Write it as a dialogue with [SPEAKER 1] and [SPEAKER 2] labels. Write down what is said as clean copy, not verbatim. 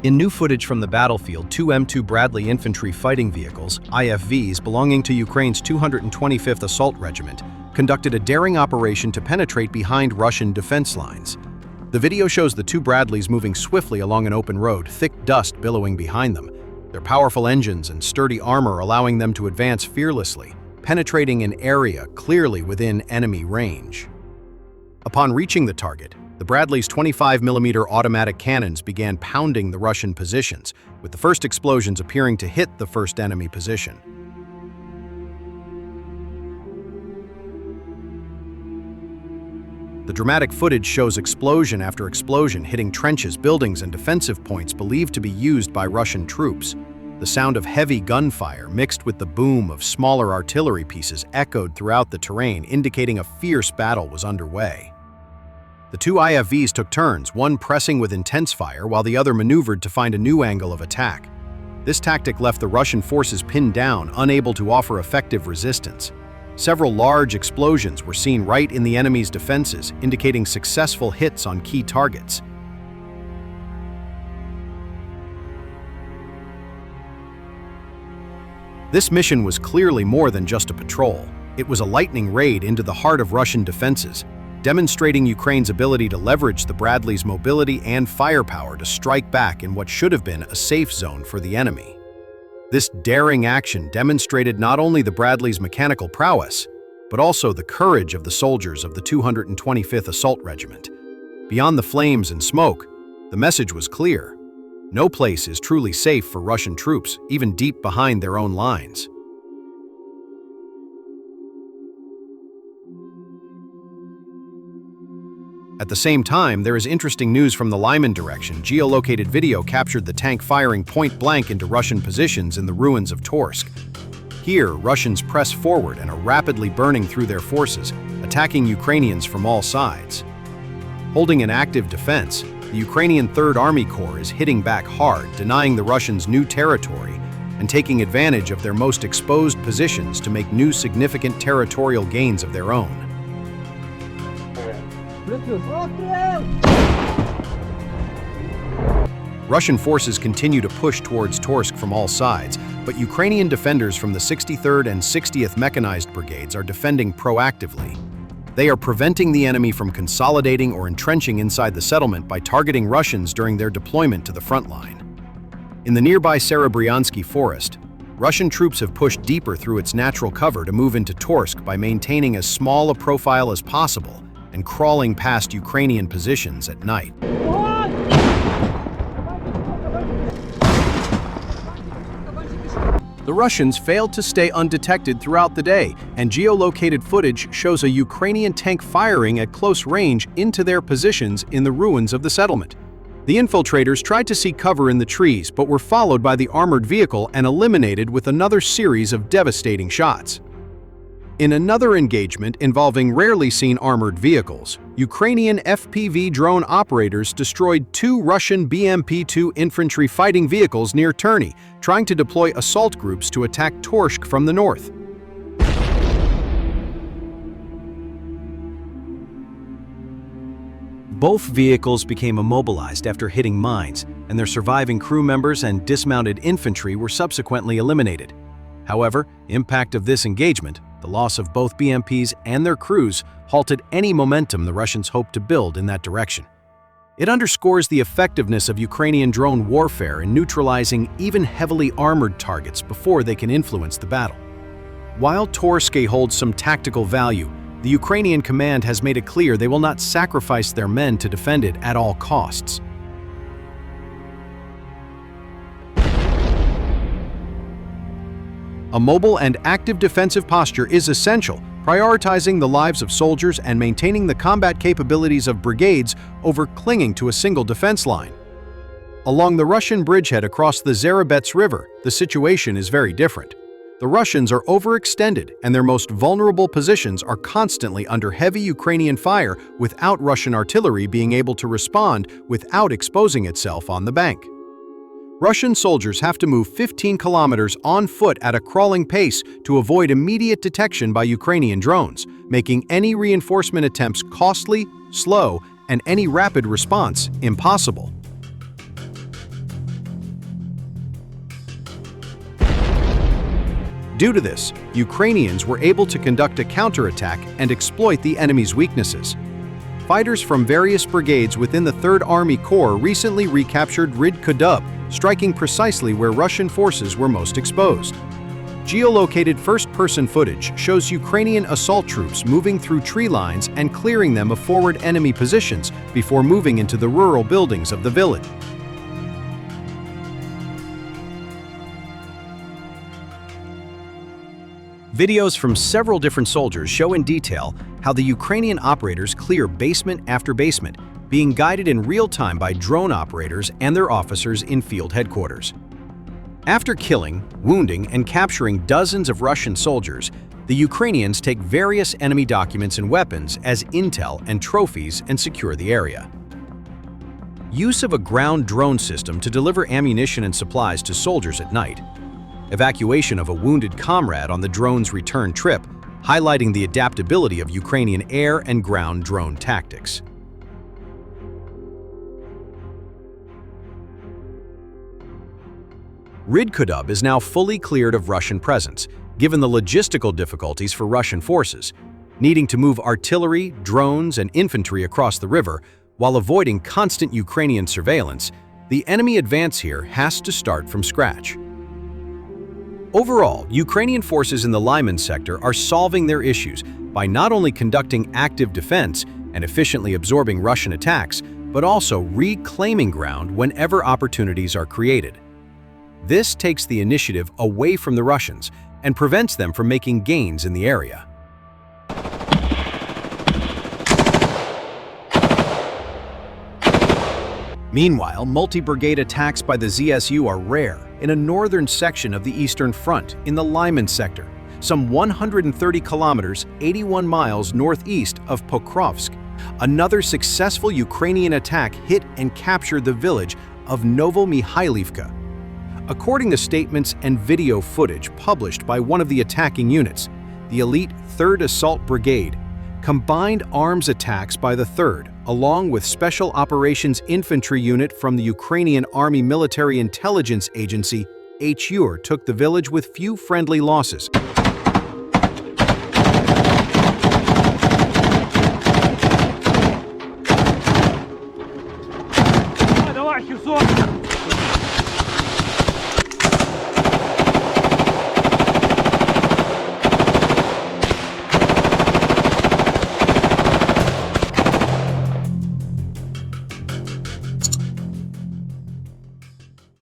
[SPEAKER 1] In new footage from the battlefield, two M2 Bradley infantry fighting vehicles, IFVs, belonging to Ukraine's 225th Assault Regiment, conducted a daring operation to penetrate behind Russian defense lines. The video shows the two Bradleys moving swiftly along an open road, thick dust billowing behind them, their powerful engines and sturdy armor allowing them to advance fearlessly, penetrating an area clearly within enemy range. Upon reaching the target, the Bradley's 25mm automatic cannons began pounding the Russian positions, with the first explosions appearing to hit the first enemy position. The dramatic footage shows explosion after explosion hitting trenches, buildings, and defensive points believed to be used by Russian troops. The sound of heavy gunfire mixed with the boom of smaller artillery pieces echoed throughout the terrain, indicating a fierce battle was underway. The two IFVs took turns, one pressing with intense fire while the other maneuvered to find a new angle of attack. This tactic left the Russian forces pinned down, unable to offer effective resistance. Several large explosions were seen right in the enemy's defenses, indicating successful hits on key targets. This mission was clearly more than just a patrol. It was a lightning raid into the heart of Russian defenses, demonstrating Ukraine's ability to leverage the Bradley's mobility and firepower to strike back in what should have been a safe zone for the enemy. This daring action demonstrated not only the Bradley's mechanical prowess, but also the courage of the soldiers of the 225th Assault Regiment. Beyond the flames and smoke, the message was clear. No place is truly safe for Russian troops, even deep behind their own lines. At the same time, there is interesting news from the Lyman direction. Geolocated video captured the tank firing point blank into Russian positions in the ruins of Torsk. Here, Russians press forward and are rapidly burning through their forces, attacking Ukrainians from all sides. Holding an active defense, the Ukrainian 3rd Army Corps is hitting back hard, denying the Russians new territory and taking advantage of their most exposed positions to make new significant territorial gains of their own. Russian forces continue to push towards Torsk from all sides, but Ukrainian defenders from the 63rd and 60th Mechanized Brigades are defending proactively. They are preventing the enemy from consolidating or entrenching inside the settlement by targeting Russians during their deployment to the front line. In the nearby Serebryansky forest, Russian troops have pushed deeper through its natural cover to move into Torsk by maintaining as small a profile as possible and crawling past Ukrainian positions at night. The Russians failed to stay undetected throughout the day, and geolocated footage shows a Ukrainian tank firing at close range into their positions in the ruins of the settlement. The infiltrators tried to seek cover in the trees, but were followed by the armored vehicle and eliminated with another series of devastating shots. In another engagement involving rarely seen armored vehicles, Ukrainian FPV drone operators destroyed two Russian BMP-2 infantry fighting vehicles near Terny, trying to deploy assault groups to attack Torsk from the north. Both vehicles became immobilized after hitting mines, and their surviving crew members and dismounted infantry were subsequently eliminated. However, impact of this engagement, the loss of both BMPs and their crews, halted any momentum the Russians hoped to build in that direction. It underscores the effectiveness of Ukrainian drone warfare in neutralizing even heavily armored targets before they can influence the battle. While Torsk holds some tactical value, the Ukrainian command has made it clear they will not sacrifice their men to defend it at all costs. A mobile and active defensive posture is essential, prioritizing the lives of soldiers and maintaining the combat capabilities of brigades over clinging to a single defense line. Along the Russian bridgehead across the Zarabets River, the situation is very different. The Russians are overextended, and their most vulnerable positions are constantly under heavy Ukrainian fire without Russian artillery being able to respond without exposing itself on the bank. Russian soldiers have to move 15 kilometers on foot at a crawling pace to avoid immediate detection by Ukrainian drones, making any reinforcement attempts costly, slow, and any rapid response impossible. Due to this, Ukrainians were able to conduct a counterattack and exploit the enemy's weaknesses. Fighters from various brigades within the 3rd Army Corps recently recaptured Ryd-Kudub, striking precisely where Russian forces were most exposed. Geolocated first-person footage shows Ukrainian assault troops moving through tree lines and clearing them of forward enemy positions before moving into the rural buildings of the village. Videos from several different soldiers show in detail how the Ukrainian operators clear basement after basement, being guided in real time by drone operators and their officers in field headquarters. After killing, wounding, and capturing dozens of Russian soldiers, the Ukrainians take various enemy documents and weapons as intel and trophies and secure the area. Use of a ground drone system to deliver ammunition and supplies to soldiers at night. Evacuation of a wounded comrade on the drone's return trip, highlighting the adaptability of Ukrainian air and ground drone tactics. Ryd-Kudub is now fully cleared of Russian presence, given the logistical difficulties for Russian forces, needing to move artillery, drones, and infantry across the river while avoiding constant Ukrainian surveillance. The enemy advance here has to start from scratch. Overall, Ukrainian forces in the Lyman sector are solving their issues by not only conducting active defense and efficiently absorbing Russian attacks, but also reclaiming ground whenever opportunities are created. This takes the initiative away from the Russians and prevents them from making gains in the area. Meanwhile, multi-brigade attacks by the ZSU are rare in a northern section of the Eastern Front in the Lyman sector, some 130 kilometers, 81 miles northeast of Pokrovsk. Another successful Ukrainian attack hit and captured the village of Novomikhailivka. According to statements and video footage published by one of the attacking units, the elite 3rd Assault Brigade, combined arms attacks by the 3rd, along with Special Operations Infantry Unit from the Ukrainian Army Military Intelligence Agency, HUR, took the village with few friendly losses.
[SPEAKER 2] Давай, Херсон!